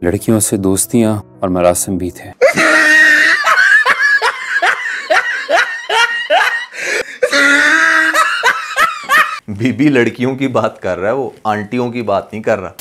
लड़कियों से दोस्तियां और मरासिम भी थे। बीबी लड़कियों की बात कर रहा है, वो आंटियों की बात नहीं कर रहा।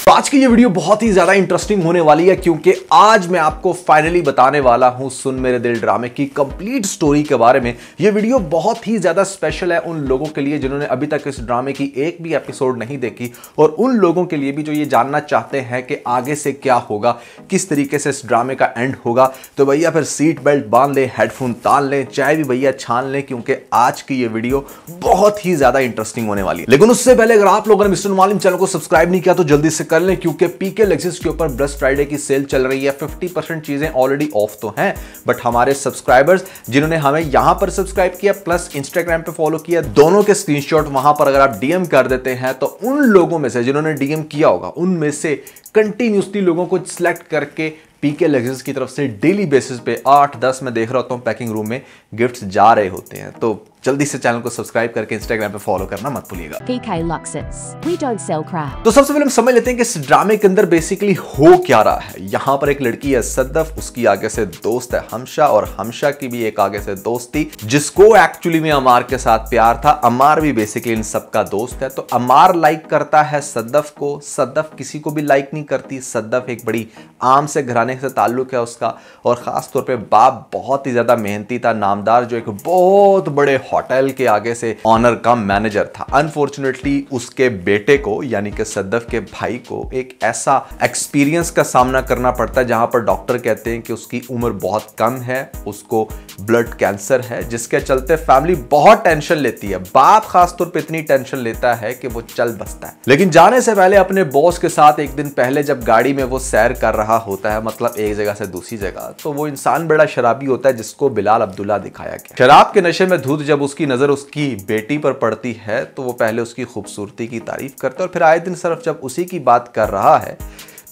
तो आज की ये वीडियो बहुत ही ज्यादा इंटरेस्टिंग होने वाली है क्योंकि आज मैं आपको फाइनली बताने वाला हूं सुन मेरे दिल ड्रामे की कंप्लीट स्टोरी के बारे में। ये वीडियो बहुत ही ज्यादा स्पेशल है उन लोगों के लिए जिन्होंने अभी तक इस ड्रामे की एक भी एपिसोड नहीं देखी और उन लोगों के लिए भी जो ये जानना चाहते हैं कि आगे से क्या होगा, किस तरीके से इस ड्रामे का एंड होगा। तो भैया फिर सीट बेल्ट बांध लें, हेडफोन तान लें, चाय भी भैया छान लें क्योंकि आज की ये वीडियो बहुत ही ज्यादा इंटरेस्टिंग होने वाली है। लेकिन उससे पहले अगर आप लोगों ने मिस्टर मालिम चैनल को सब्सक्राइब नहीं किया तो जल्दी से कर लें क्योंकि पीके लेक्सिस के ऊपर ब्लैक फ्राइडे की सेल चल रही है। 50% चीजें ऑलरेडी ऑफ तो हैं, बट हमारे सब्सक्राइबर्स जिन्होंने हमें यहां पर सब्सक्राइब किया प्लस इंस्टाग्राम पे फॉलो किया, दोनों के स्क्रीनशॉट वहां पर अगर आप डीएम कर देते हैं तो उन लोगों में से जिन्होंने डीएम किया होगा उनमें से कंटिन्यूसली लोगों को सिलेक्ट करके पीके लेक्सिस की तरफ से डेली बेसिस पे 8-10 मैं देख रहा होता हूं पैकिंग रूम में गिफ्ट्स जा रहे होते हैं। तो जल्दी से चैनल को सब्सक्राइब करके इंस्टाग्राम पे फॉलो करना मत भूलिएगा। PK Luxus, we don't sell crap। तो सबसे पहले हम समझ लेते हैं कि इस ड्रामे के अंदर बेसिकली हो क्या रहा है। यहाँ पर एक लड़की है सद्दफ, उसकी आगे से दोस्त है हमशा और हमशा की भी एक आगे से दोस्त थी जिसको एक्चुअली में अमार के साथ प्यार था। अमार भी बेसिकली इन सबका दोस्त है। तो अमार लाइक करता है सद्दफ को, सद्दफ किसी को भी लाइक नहीं करती। सद्दफ एक बड़ी आम से घराने से ताल्लुक है उसका और खास तौर पे बाप बहुत ही ज्यादा मेहनती था, नामदार, जो एक बहुत बड़े होटल के आगे से ऑनर कम मैनेजर था। अनफॉर्चुनेटली उसके बेटे को यानी कि सद्दफ के भाई को एक ऐसा एक्सपीरियंस का सामना करना पड़ता है जहां पर डॉक्टर कहते हैं कि उसकी उम्र बहुत कम है, उसको ब्लड कैंसर है, जिसके चलते फैमिली बहुत टेंशन लेती है। बाप खासतौर पे इतनी टेंशन लेता है कि वो चल बसता है। लेकिन जाने से पहले अपने बॉस के साथ एक दिन पहले जब गाड़ी में वो सैर कर रहा होता है, मतलब एक जगह से दूसरी जगह, तो वो इंसान बड़ा शराबी होता है जिसको बिलाल अब्दुल्ला दिखाया गया। शराब के नशे में धुत जब उसकी नजर उसकी बेटी पर पड़ती है तो वो पहले उसकी खूबसूरती की तारीफ करता है और फिर आए दिन सिर्फ जब उसी की बात कर रहा है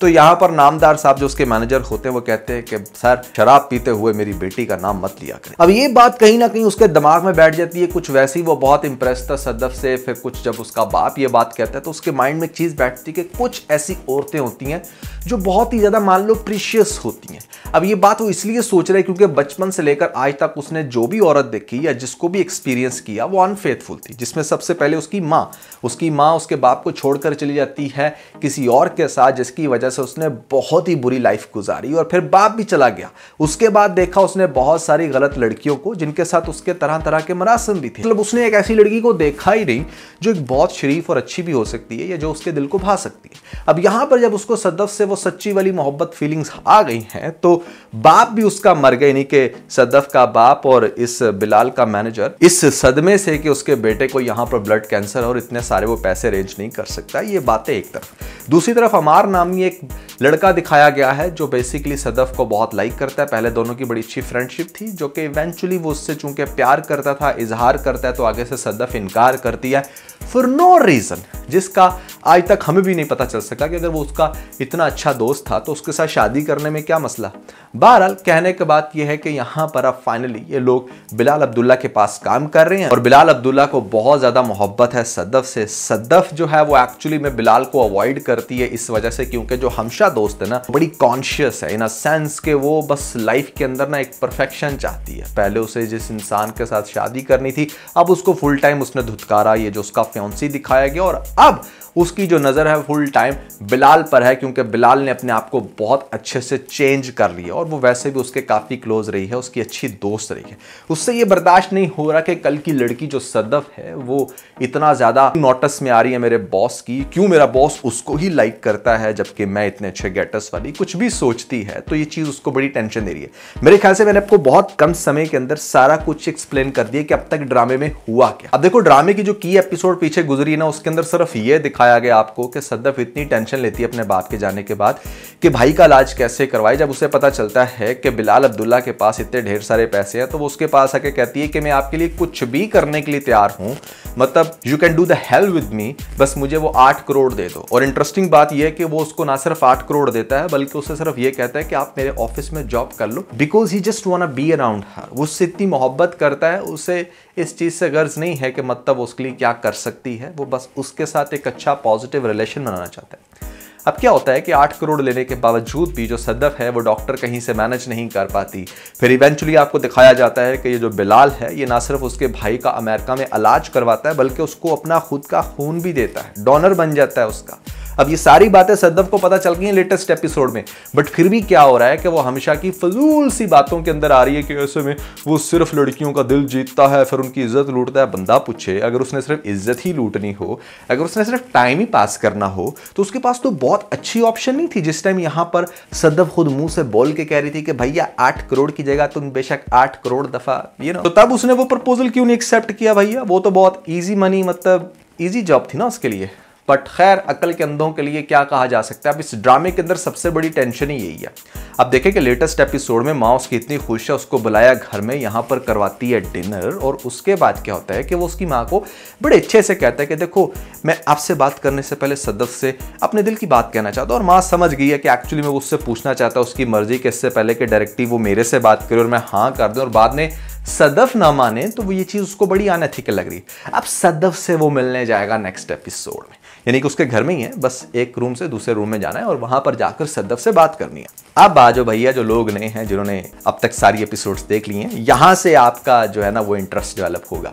तो यहां पर नामदार साहब जो उसके मैनेजर होते हैं वो कहते हैं कि सर शराब पीते हुए मेरी बेटी का नाम मत लिया करें। अब ये बात कहीं ना कहीं उसके दिमाग में बैठ जाती है। कुछ वैसे ही वो बहुत इंप्रेस था सद्दफ से। फिर कुछ जब उसका बाप ये बात कहता है तो उसके माइंड में एक चीज बैठती है कि कुछ ऐसी औरतें होती हैं जो बहुत ही ज्यादा मान लो प्रीशियस होती हैं। अब ये बात वो इसलिए सोच रहा है क्योंकि बचपन से लेकर आज तक उसने जो भी औरत देखी या जिसको भी एक्सपीरियंस किया वो अनफेथफुल थी, जिसमें सबसे पहले उसकी माँ उसके बाप को छोड़कर चली जाती है किसी और के साथ, जिसकी वजह से उसने बहुत ही बुरी लाइफ गुजारी और फिर बाप भी चला गया। उसके बाद देखा उसने बहुत सारी गलत लड़कियों को जिनके साथ उसके तरह तरह के मरासिम भी थे। मतलब उसने एक ऐसी लड़की को देखा ही नहीं जो एक बहुत शरीफ और अच्छी भी हो सकती है या जो उसके दिल को भा सकती है। अब यहां पर जब उसको सद्दफ से वो सच्ची वाली मोहब्बत फीलिंग्स आ गई हैं तो बाप भी उसका मर गए, नहीं कि सद्दफ का बाप और इस बिलाल का मैनेजर इस सदमे से कि उसके बेटे को यहां पर ब्लड कैंसर और इतने सारे वो पैसे अरेंज नहीं कर सकता। ये बातें एक तरफ। दूसरी तरफ अमार नामी एक लड़का दिखाया गया है जो बेसिकली सद्दफ को बहुत लाइक करता है। पहले दोनों की बड़ी अच्छी फ्रेंडशिप थी जो कि इवेंचुअली वो उससे चूंकि प्यार करता था, इजहार करता है, तो आगे से सद्दफ इनकार करती है फॉर नो रीजन, जिसका आज तक हमें भी नहीं पता चल सका कि अगर वो उसका इतना अच्छा दोस्त था तो उसके साथ शादी करने में क्या मसला। बहरहाल कहने के बाद यह है कि यहां पर अब फाइनली ये लोग बिलाल अब्दुल्ला के पास काम कर रहे हैं और बिलाल अब्दुल्ला को बहुत ज्यादा मोहब्बत है सद्दफ से। सद्दफ जो है वो एक्चुअली में बिलाल को अवॉइड करती है इस वजह से क्योंकि जो हमशा दोस्त है ना बड़ी कॉन्शियस है इन अ सेंस के वो बस लाइफ के अंदर ना एक परफेक्शन चाहती है। पहले उसे जिस इंसान के साथ शादी करनी थी अब उसको फुल टाइम उसने धुतकारा, ये जो उसका फियांसी दिखाया गया, और अब उसकी जो नजर है फुल टाइम बिलाल पर है क्योंकि बिलाल ने अपने आप को बहुत अच्छे से चेंज कर लिया और वो वैसे भी उसके काफी क्लोज रही है, उसकी अच्छी दोस्त रही है। उससे ये बर्दाश्त नहीं हो रहा कि कल की लड़की जो सद्दफ है वो इतना ज्यादा नोटिस में आ रही है मेरे बॉस की, क्यों मेरा बॉस उसको ही लाइक करता है जबकि मैं इतने अच्छे गेटस वाली कुछ भी सोचती है। तो ये चीज उसको बड़ी टेंशन दे रही है। मेरे ख्याल से मैंने आपको बहुत कम समय के अंदर सारा कुछ एक्सप्लेन कर दिया कि अब तक ड्रामे में हुआ क्या। अब देखो ड्रामे की जो की एपिसोड पीछे गुजरी ना उसके अंदर सिर्फ ये दिखाया गया आपको कि सद्दफ इतनी टेंशन लेती है अपने बाप के जाने के बाद कि भाई का इलाज कैसे करवाए। जब उसे पता चलता है कि बिलाल अब्दुल्ला के पास इतने ढेर सारे पैसे हैं तो वो उसके पास आके कहती है कि मैं आपके लिए कुछ भी करने के लिए तैयार हूं, मतलब you can do the hell with me, बस मुझे वो 8 करोड़ दे दो। और इंटरेस्टिंग बात यह है कि वो उसको ना सिर्फ 8 करोड़ देता है बल्कि उसे सिर्फ ये कहता है कि आप मेरे ऑफिस में जॉब कर लो, because he just want to be around her. वो उससे इतनी मोहब्बत करता है, उसे इस चीज से गर्ज नहीं है कि मतलब उसके लिए क्या कर सकती है, वो बस उसके साथ एक अच्छा पॉजिटिव रिलेशन बनाना चाहता है। अब क्या होता है कि 8 करोड़ लेने के बावजूद भी जो सद्दफ है वो डॉक्टर कहीं से मैनेज नहीं कर पाती। फिर इवेंचुअली आपको दिखाया जाता है कि ये जो बिलाल है ये ना सिर्फ उसके भाई का अमेरिका में इलाज करवाता है बल्कि उसको अपना खुद का खून भी देता है, डोनर बन जाता है उसका। अब ये सारी बातें सद्दफ को पता चल गई हैं लेटेस्ट एपिसोड में, बट फिर भी क्या हो रहा है कि वो हमेशा की फजूल सी बातों के अंदर आ रही है कि ऐसे में वो सिर्फ लड़कियों का दिल जीतता है, फिर उनकी इज्जत लूटता है। बंदा पूछे, अगर उसने सिर्फ इज्जत ही लूटनी हो, अगर उसने सिर्फ टाइम ही पास करना हो, तो उसके पास तो बहुत अच्छी ऑप्शन नहीं थी। जिस टाइम यहां पर सद्दफ खुद मुंह से बोल के कह रही थी कि भैया 8 करोड़ की जगह तुम बेशक 8 करोड़ दफा तो तब उसने वो प्रपोजल क्यों नहीं एक्सेप्ट किया भैया? वो तो बहुत ईजी मनी, मतलब ईजी जॉब थी ना उसके लिए। बट खैर, अकल के अंधों के लिए क्या कहा जा सकता है। अब इस ड्रामे के अंदर सबसे बड़ी टेंशन ही यही है। अब देखें कि लेटेस्ट एपिसोड में माँ उसकी इतनी खुश है, उसको बुलाया घर में, यहाँ पर करवाती है डिनर, और उसके बाद क्या होता है कि वो उसकी माँ को बड़े अच्छे से कहता है कि देखो, मैं आपसे बात करने से पहले सद्दफ से अपने दिल की बात कहना चाहता हूँ। और माँ समझ गई है कि एक्चुअली मैं उससे पूछना चाहता हूँ उसकी मर्जी के, इससे पहले कि डायरेक्टली वो मेरे से बात करे और मैं हाँ कर दूँ और बाद में सद्दफ ना माने, तो वो ये चीज उसको बड़ी अनएथिकल लग रही। अब सद्दफ से वो मिलने जाएगा नेक्स्ट एपिसोड में, यानी कि उसके घर में ही है, बस एक रूम से दूसरे रूम में जाना है और वहां पर जाकर सद्दफ से बात करनी है। अब बाजो भैया, जो लोग नए हैं जिन्होंने अब तक सारी एपिसोड्स देख लिए हैं, यहां से आपका जो है ना वो इंटरेस्ट डेवलप होगा।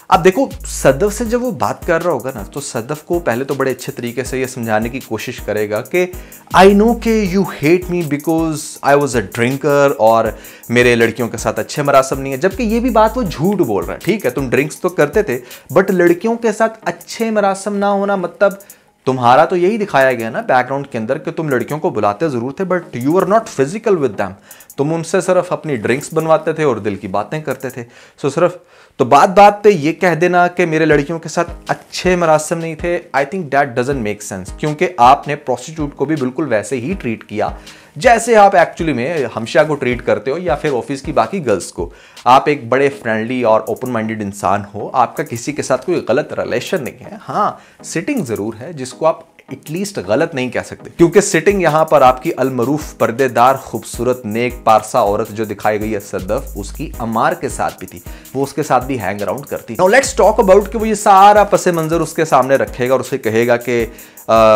अब देखो, सद्दफ से जब वो बात कर रहा होगा ना, तो सद्दफ को पहले तो बड़े अच्छे तरीके से ये समझाने की कोशिश करेगा कि आई नो के you hate me because I was a drinker और मेरे लड़कियों के साथ अच्छे मरासम नहीं है। जबकि ये भी बात वो झूठ बोल रहा है। ठीक है, तुम ड्रिंक्स तो करते थे, बट लड़कियों के साथ अच्छे मरासम ना होना मतलब तुम्हारा तो यही दिखाया गया ना बैकग्राउंड के अंदर कि तुम लड़कियों को बुलाते जरूर थे, but you are not physical with them. तुम उनसे सिर्फ अपनी ड्रिंक्स बनवाते थे और दिल की बातें करते थे। सो सिर्फ तो बात पे ये कह देना कि मेरे लड़कियों के साथ अच्छे मरासम नहीं थे, I think that doesn't make sense. क्योंकि आपने प्रोस्टिट्यूट को भी बिल्कुल वैसे ही ट्रीट किया जैसे आप एक्चुअली में हमशा को ट्रीट करते हो या फिर ऑफिस की बाकी गर्ल्स को। आप एक बड़े फ्रेंडली और ओपन माइंडेड इंसान हो, आपका किसी के साथ कोई गलत रिलेशन नहीं है। हाँ, सिटिंग जरूर है जिसको आप एटलीस्ट गलत नहीं कह सकते, क्योंकि सिटिंग यहां पर आपकी अलमरूफ पर्देदार खूबसूरत नेक पारसा औरत जो दिखाई गई है सद्दफ, उसकी अमार के साथ भी थी, वो उसके साथ भी हैंग अराउंड करती। नाउ लेट्स टॉक अबाउट कि वो ये सारा पसे मंजर उसके सामने रखेगा और उसे कहेगा कि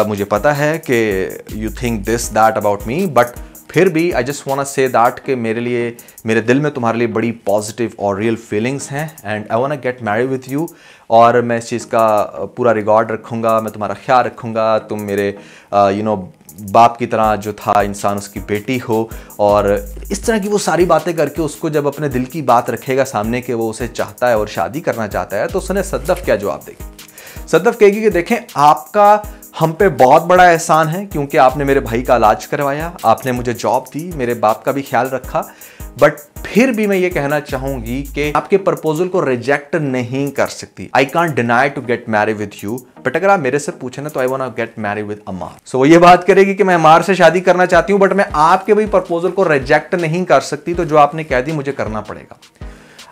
मुझे पता है कि you think this that about me, but फिर भी I just want to say that कि मेरे दिल में तुम्हारे लिए बड़ी पॉजिटिव और रियल फीलिंग्स हैं and I want to get married with you. और मैं इस चीज़ का पूरा रिकॉर्ड रखूँगा, मैं तुम्हारा ख्याल रखूँगा, तुम मेरे बाप की तरह जो था इंसान उसकी बेटी हो। और इस तरह की वो सारी बातें करके उसको जब अपने दिल की बात रखेगा सामने कि वो उसे चाहता है और शादी करना चाहता है, तो उसने सद्दफ क्या जवाब देगी? सद्दफ कहेगी कि देखें, आपका हम पे बहुत बड़ा एहसान है क्योंकि आपने मेरे भाई का इलाज करवाया, आपने मुझे जॉब दी, मेरे बाप का भी ख्याल रखा, बट फिर भी मैं ये कहना चाहूंगी कि आपके प्रपोजल को रिजेक्ट नहीं कर सकती। I can't deny to get married with you, but अगर आप मेरे से पूछे ना तो I want to get married with Amar. So वो ये बात करेगी कि मैं अमार से शादी करना चाहती हूं, बट मैं आपके भी प्रपोजल को रिजेक्ट नहीं कर सकती, तो जो आपने कह दी मुझे करना पड़ेगा।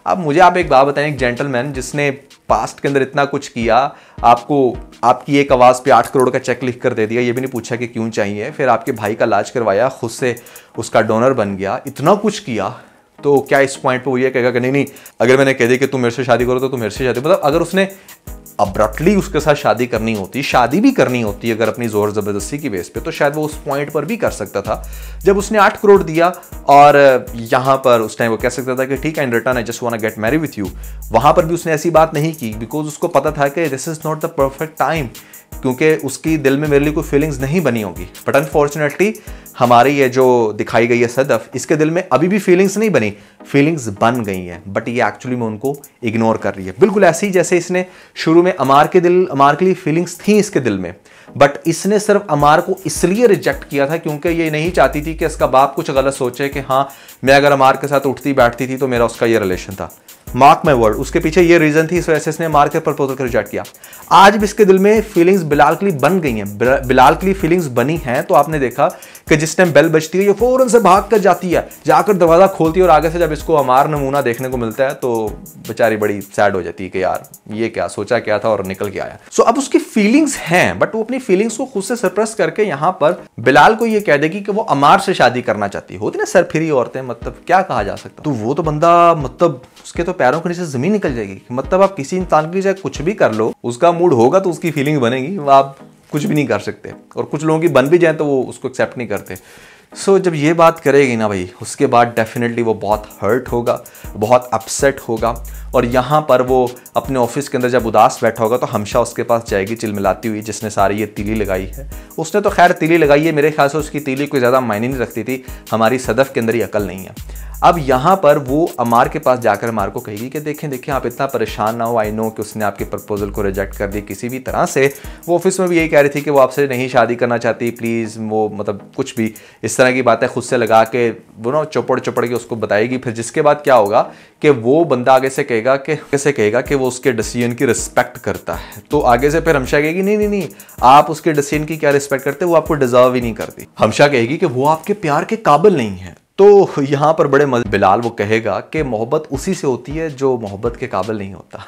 अब मुझे आप एक बात बताएं, एक जेंटलमैन जिसने पास्ट के अंदर इतना कुछ किया, आपको आपकी एक आवाज़ पे 8 करोड़ का चेक लिख कर दे दिया, ये भी नहीं पूछा कि क्यों चाहिए, फिर आपके भाई का इलाज करवाया, खुद से उसका डोनर बन गया, इतना कुछ किया, तो क्या इस पॉइंट पे वो ये कहेगा कि नहीं, अगर मैंने कह दी कि तुम मेरे से शादी करो तो तुम मेरे से शादी, मतलब अगर उसने अब्रप्टली उसके साथ शादी करनी होती, शादी भी करनी होती अगर अपनी जोर जबरदस्ती की बेस पे, तो शायद वो उस पॉइंट पर भी कर सकता था। जब उसने 8 करोड़ दिया और यहां पर उस टाइम वो कह सकता था कि ठीक है, in return I just want to get married with you, वहां पर भी उसने ऐसी बात नहीं की, बिकॉज उसको पता था कि this is not the perfect time, क्योंकि उसकी दिल में मेरे लिए कोई फीलिंग्स नहीं बनी होगी। बट अनफॉर्चुनेटली हमारी ये जो दिखाई गई है सद्दफ, इसके दिल में अभी भी फीलिंग्स नहीं बनी, फीलिंग्स बन गई हैं, बट ये एक्चुअली में उनको इग्नोर कर रही है, बिल्कुल ऐसे ही जैसे इसने शुरू में अमार के लिए फीलिंग्स थी इसके दिल में, बट इसने सिर्फ अमार को इसलिए रिजेक्ट किया था क्योंकि ये नहीं चाहती थी कि इसका बाप कुछ गलत सोचे कि हाँ, मैं अगर अमार के साथ उठती बैठती थी तो मेरा उसका ये रिलेशन था। मार्क माय वर्ड, उसके पीछे ये रीजन थी, इस वजह से इसने अमार के प्रपोजल को रिजेक्ट किया। आज भी इसके दिल में फीलिंग्स बिलाल के लिए बन गई हैं, बिलाल के लिए फीलिंग्स बनी हैं, तो आपने देखा कि जिस टाइम बेल बजती है ये फौरन से भाग कर जाती है, जाकर दरवाजा खोलती है और आगे से जब इसको अमार नमूना देखने को मिलता है तो बेचारी बड़ी सैड हो जाती है कि यार ये क्या सोचा क्या था और निकल के आया। सो अब उसकी फीलिंग्स हैं, बट वो अपनी फीलिंग्स को खुद से सप्रेस करके यहां पर बिलाल को ये कह देगी कि वो अमार से शादी करना चाहती होती ना सरफिरी औरतें, मतलब क्या कहा जा सकता। तो वो तो बंदा, मतलब उसके तो पैरों के नीचे जमीन निकल जाएगी। मतलब आप किसी इंसान की चाहे कुछ भी कर लो, उसका मूड होगा तो उसकी फीलिंग बनेगी, आप कुछ भी नहीं कर सकते, और कुछ लोगों की बन भी जाए तो वो उसको एक्सेप्ट नहीं करते। सो जब ये बात करेगी ना भाई, उसके बाद डेफिनेटली वो बहुत हर्ट होगा, बहुत अपसेट होगा, और यहाँ पर वो अपने ऑफिस के अंदर जब उदास बैठा होगा तो हमशा उसके पास जाएगी चिलमिलाती हुई, जिसने सारी ये तीली लगाई है। उसने तो खैर तीली लगाई है, मेरे ख्याल से उसकी तीली कोई ज़्यादा मायने नहीं रखती थी, हमारी सदफ के अंदर ही अकल नहीं है। अब यहाँ पर वो अमार के पास जाकर अमार को कहेगी कि देखें आप इतना परेशान ना हो, आई नो कि उसने आपके प्रपोजल को रिजेक्ट कर दी किसी भी तरह से। वो ऑफिस में भी यही कह रही थी कि वो आपसे नहीं शादी करना चाहती, प्लीज़, वो मतलब कुछ भी इस तरह की बातें खुद से लगा के वो ना चौपड़ के उसको बताएगी। फिर जिसके बाद क्या होगा कि वो बंदा आगे से कहेगा कि वो उसके डिसीजन की रिस्पेक्ट करता है। तो आगे से फिर हमशा कहेगी नहीं, आप उसके डिसीजन की क्या रिस्पेक्ट करते, वो आपको डिजर्व ही नहीं करती। हमशा कहेगी कि वो आपके प्यार के काबिल नहीं है। तो यहाँ पर बड़े बिलाल वो कहेगा कि मोहब्बत उसी से होती है जो मोहब्बत के काबिल नहीं होता।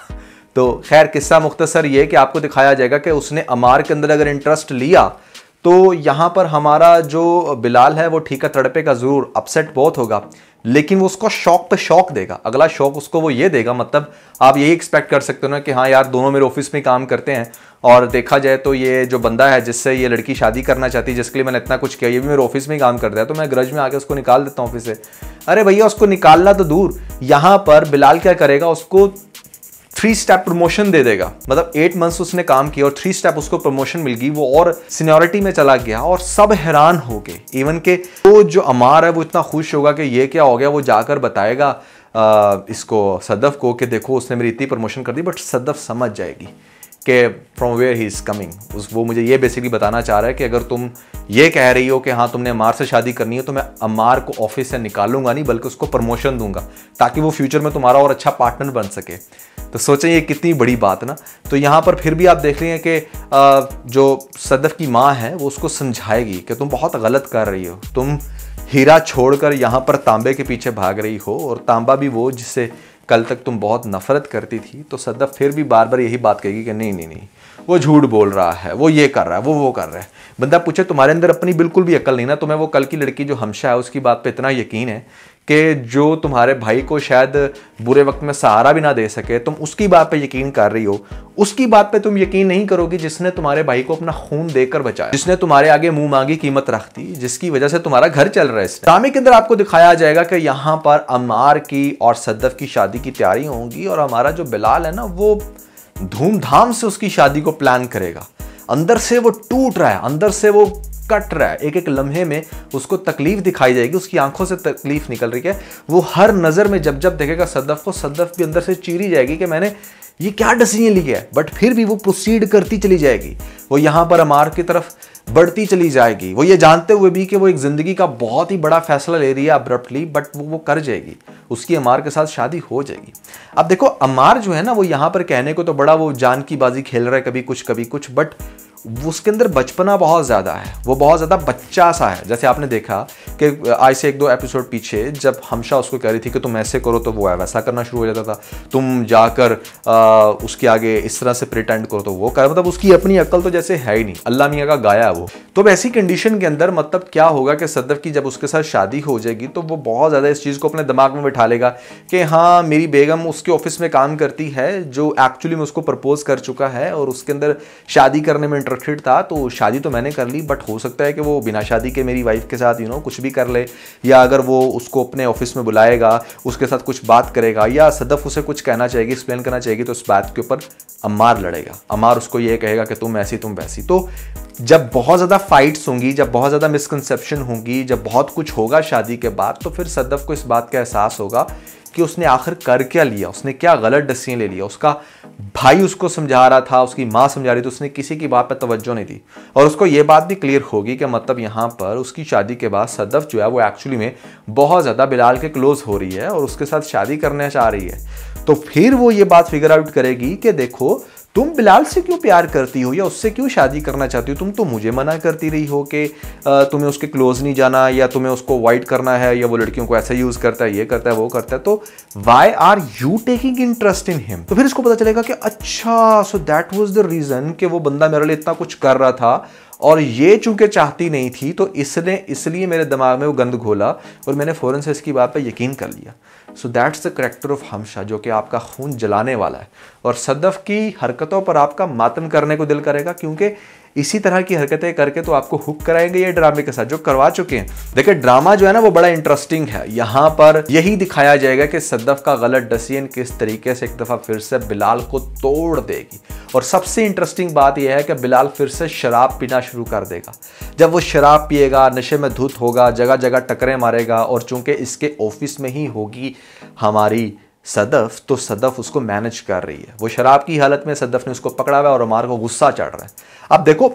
तो खैर किस्सा मुख्तसर ये कि आपको दिखाया जाएगा कि उसने अमार के अंदर अगर इंटरेस्ट लिया तो यहाँ पर हमारा जो बिलाल है वो ठीक है तड़पेगा ज़रूर, अपसेट बहुत होगा, लेकिन वो उसको शौक पे शौक देगा। अगला शौक उसको वो ये देगा, मतलब आप यही एक्सपेक्ट कर सकते हो ना कि हाँ यार दोनों मेरे ऑफिस में काम करते हैं, और देखा जाए तो ये जो बंदा है जिससे ये लड़की शादी करना चाहती है, जिसके लिए मैंने इतना कुछ किया, ये भी मेरे ऑफिस में ही काम करता है, तो मैं ग्रज में आके उसको निकाल देता हूँ ऑफिस से। अरे भैया उसको निकालना तो दूर, यहाँ पर बिलाल क्या करेगा, उसको 3 स्टेप प्रमोशन दे देगा। मतलब 8 मंथ्स उसने काम किया और 3 स्टेप उसको प्रमोशन मिल गई, वो और सीनियरिटी में चला गया, और सब हैरान हो गए। इवन के वो जो अमार है वो इतना खुश होगा कि ये क्या हो गया, वो जाकर बताएगा इसको सदफ को कि देखो उसने मेरी इतनी प्रमोशन कर दी। बट सदफ समझ जाएगी कि from where he is coming. वो मुझे ये बेसिकली बताना चाह रहा है कि अगर तुम ये कह रही हो कि हाँ तुमने अमार से शादी करनी है, तो मैं अमार को ऑफिस से निकालूंगा नहीं, बल्कि उसको प्रमोशन दूंगा ताकि वो फ्यूचर में तुम्हारा और अच्छा पार्टनर बन सके। तो सोचें ये कितनी बड़ी बात ना। तो यहाँ पर फिर भी आप देख रहे हैं कि जो सदफ की माँ है वो उसको समझाएगी कि तुम बहुत गलत कर रही हो, तुम हीरा छोड़कर यहाँ पर तांबे के पीछे भाग रही हो, और तांबा भी वो जिससे कल तक तुम बहुत नफरत करती थी। तो सदफ फिर भी बार बार यही बात कहेगी कि नहीं, वो झूठ बोल रहा है, वो ये कर रहा है, वो कर रहा है। बंदा पूछे तुम्हारे अंदर अपनी बिल्कुल भी अकल नहीं ना, तुम्हें वो कल की लड़की जो हमशा है उसकी बात पे इतना यकीन है कि जो तुम्हारे भाई को शायद बुरे वक्त में सहारा भी ना दे सके, तुम उसकी बात पे यकीन कर रही हो। उसकी बात पे तुम यकीन नहीं करोगी जिसने तुम्हारे भाई को अपना खून देकर बचाया, जिसने तुम्हारे आगे मुंह मांगी कीमत रख दी, जिसकी वजह से तुम्हारा घर चल रहा है। इस ड्रामे के अंदर आपको दिखाया जाएगा कि यहाँ पर अमार की और सदफ की शादी की तैयारी होंगी, और हमारा जो बिलाल है ना वो धूमधाम से उसकी शादी को प्लान करेगा। अंदर से वो टूट रहा है, अंदर से वो कट रहा है, एक एक लम्हे में उसको तकलीफ दिखाई जाएगी, उसकी आंखों से तकलीफ निकल रही है। वो हर नज़र में जब देखेगा सदफ को, सदफ भी अंदर से चीरी जाएगी कि मैंने ये क्या डिसीजन लिया है। बट फिर भी वो प्रोसीड करती चली जाएगी, वो यहाँ पर अमार की तरफ बढ़ती चली जाएगी, वो ये जानते हुए भी कि वो एक ज़िंदगी का बहुत ही बड़ा फैसला ले रही है अब्रप्टली, बट वो कर जाएगी, उसकी अमार के साथ शादी हो जाएगी। अब देखो अमार जो है ना वो यहाँ पर कहने को तो बड़ा वो जान की बाजी खेल रहा है, कभी कुछ, बट उसके अंदर बचपना बहुत ज़्यादा है, वो बहुत ज़्यादा बच्चा सा है। जैसे आपने देखा कि आज से 1-2 एपिसोड पीछे जब हमशा उसको कह रही थी कि तुम ऐसे करो, तो वो वैसा करना शुरू हो जाता था, तुम जाकर उसके आगे इस तरह से प्रिटेंड करो तो वो कर, मतलब उसकी अपनी अक्ल तो जैसे है ही नहीं, अल्लाह मियाँ का गाया है वो। तो वैसी कंडीशन के अंदर मतलब क्या होगा कि सदफ की जब उसके साथ शादी हो जाएगी तो वो बहुत ज़्यादा इस चीज़ को अपने दिमाग में बिठा लेगा कि हाँ मेरी बेगम उसके ऑफिस में काम करती है जो एक्चुअली में उसको प्रपोज कर चुका है, और उसके अंदर शादी करने में इंटरेस्टेड था, तो शादी तो मैंने कर ली, बट हो सकता है कि वो बिना शादी के मेरी वाइफ के साथ कुछ भी कर ले, या अगर वो उसको अपने ऑफिस में बुलाएगा, उसके साथ कुछ बात करेगा, या सदफ उसे कुछ कहना चाहेगी, एक्सप्लेन करना चाहेगी, तो उस बात के ऊपर अमार लड़ेगा। अमार उसको ये कहेगा कि तुम ऐसी तुम वैसी। तो जब बहुत ज़्यादा फाइट्स होंगी, जब बहुत ज़्यादा मिसकंसेप्शन होंगी, जब बहुत कुछ होगा शादी के बाद, तो फिर सदफ को इस बात का एहसास होगा कि उसने आखिर कर क्या लिया, उसने क्या गलत डिसीजन ले लिया। उसका भाई उसको समझा रहा था, उसकी माँ समझा रही थी, उसने किसी की बात पर तवज्जो नहीं दी, और उसको ये बात भी क्लियर होगी कि मतलब यहाँ पर उसकी शादी के बाद सदफ जो है वो एक्चुअली में बहुत ज़्यादा बिलाल के क्लोज हो रही है और उसके साथ शादी करना चाह रही है। तो फिर वो ये बात फिगर आउट करेगी कि देखो तुम बिलाल से क्यों प्यार करती हो या उससे क्यों शादी करना चाहती हो, तुम तो मुझे मना करती रही हो कि तुम्हें उसके क्लोज नहीं जाना, या तुम्हें उसको अवॉइड करना है, या वो लड़कियों को ऐसे यूज करता है, ये करता है, वो करता है, तो why are you taking interest in him. तो फिर इसको पता चलेगा कि अच्छा so that was the reason कि वो बंदा मेरे लिए इतना कुछ कर रहा था, और ये चूंकि चाहती नहीं थी तो इसलिए मेरे दिमाग में वो गंद घोला और मैंने फौरन से इसकी बात पे यकीन कर लिया। So that's the character of हमशा, जो कि आपका खून जलाने वाला है, और सदफ की हरकतों पर आपका मातम करने को दिल करेगा, क्योंकि इसी तरह की हरकतें करके तो आपको हुक कराएंगे ये ड्रामे के साथ, जो करवा चुके हैं। देखिए ड्रामा जो है ना वो बड़ा इंटरेस्टिंग है। यहाँ पर यही दिखाया जाएगा कि सद्दफ का गलत डिसीजन किस तरीके से एक दफा फिर से बिलाल को तोड़ देगी। और सबसे इंटरेस्टिंग बात यह है कि बिलाल फिर से शराब पीना शुरू कर देगा। जब वो शराब पिएगा, नशे में धुत होगा, जगह जगह टकरे मारेगा, और चूंकि इसके ऑफिस में ही होगी हमारी सदफ, तो सदफ उसको मैनेज कर रही है। वो शराब की हालत में सदफ ने उसको पकड़ा हुआ है और अमार को गुस्सा चढ़ रहा है। अब देखो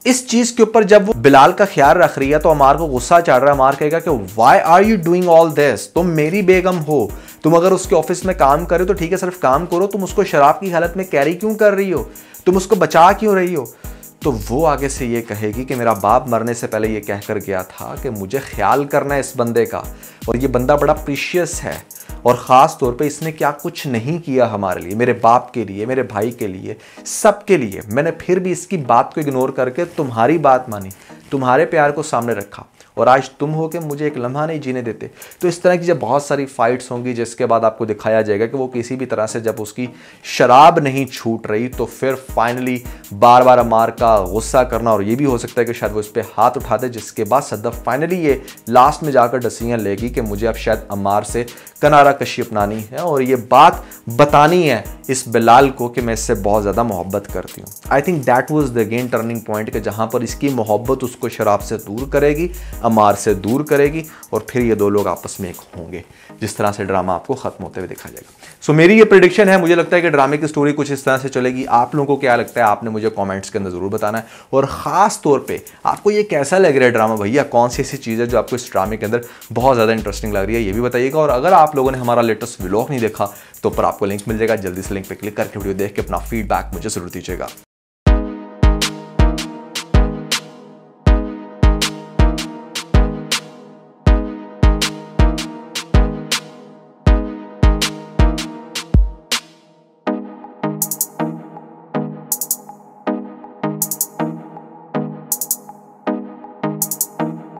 इस चीज के ऊपर जब वो बिलाल का ख्याल रख रही है तो अमार को गुस्सा चढ़ रहा है। अमार कहेगा कि why are you doing all this, तुम मेरी बेगम हो, तुम अगर उसके ऑफिस में काम करे तो ठीक है, सिर्फ काम करो, तुम उसको शराब की हालत में कैरी क्यों कर रही हो, तुम उसको बचा क्यों रही हो। तो वो आगे से ये कहेगी कि मेरा बाप मरने से पहले ये कहकर गया था कि मुझे ख्याल करना है इस बंदे का, और ये बंदा बड़ा प्रीशियस है, और ख़ास तौर पे इसने क्या कुछ नहीं किया हमारे लिए, मेरे बाप के लिए, मेरे भाई के लिए, सबके लिए। मैंने फिर भी इसकी बात को इग्नोर करके तुम्हारी बात मानी, तुम्हारे प्यार को सामने रखा, और आज तुम हो कि मुझे एक लम्हा नहीं जीने देते। तो इस तरह की जब बहुत सारी फाइट्स होंगी जिसके बाद आपको दिखाया जाएगा कि वो किसी भी तरह से जब उसकी शराब नहीं छूट रही तो फिर फाइनली बार बार अमार का गुस्सा करना, और ये भी हो सकता है कि शायद वो इस पर हाथ उठा दे, जिसके बाद सद्दफ फाइनली ये लास्ट में जाकर डिसीजन लेगी कि मुझे अब शायद अमार से किनारा कशी अपनानी है और ये बात बतानी है इस बिलाल को कि मैं इससे बहुत ज़्यादा मोहब्बत करती हूँ। I think that was the again turning point कि जहाँ पर इसकी मोहब्बत उसको शराब से दूर करेगी, अमार से दूर करेगी, और फिर ये दो लोग आपस में एक होंगे, जिस तरह से ड्रामा आपको खत्म होते हुए दिखा जाएगा। सो मेरी ये प्रेडिक्शन है, मुझे लगता है कि ड्रामे की स्टोरी कुछ इस तरह से चलेगी। आप लोगों को क्या लगता है आपने मुझे कमेंट्स के अंदर जरूर बताना है, और ख़ास तौर पे आपको ये कैसा लग रहा है ड्रामा भैया, कौन सी ऐसी चीज़ है जो आपको इस ड्रामे के अंदर बहुत ज़्यादा इंटरेस्टिंग लग रही है, ये भी बताइएगा। और अगर आप लोगों ने हमारा लेटेस्ट व्लॉग नहीं देखा तो ऊपर आपको लिंक मिल जाएगा, जल्दी से लिंक पर क्लिक करके वीडियो देख के अपना फीडबैक मुझे जरूर दीजिएगा।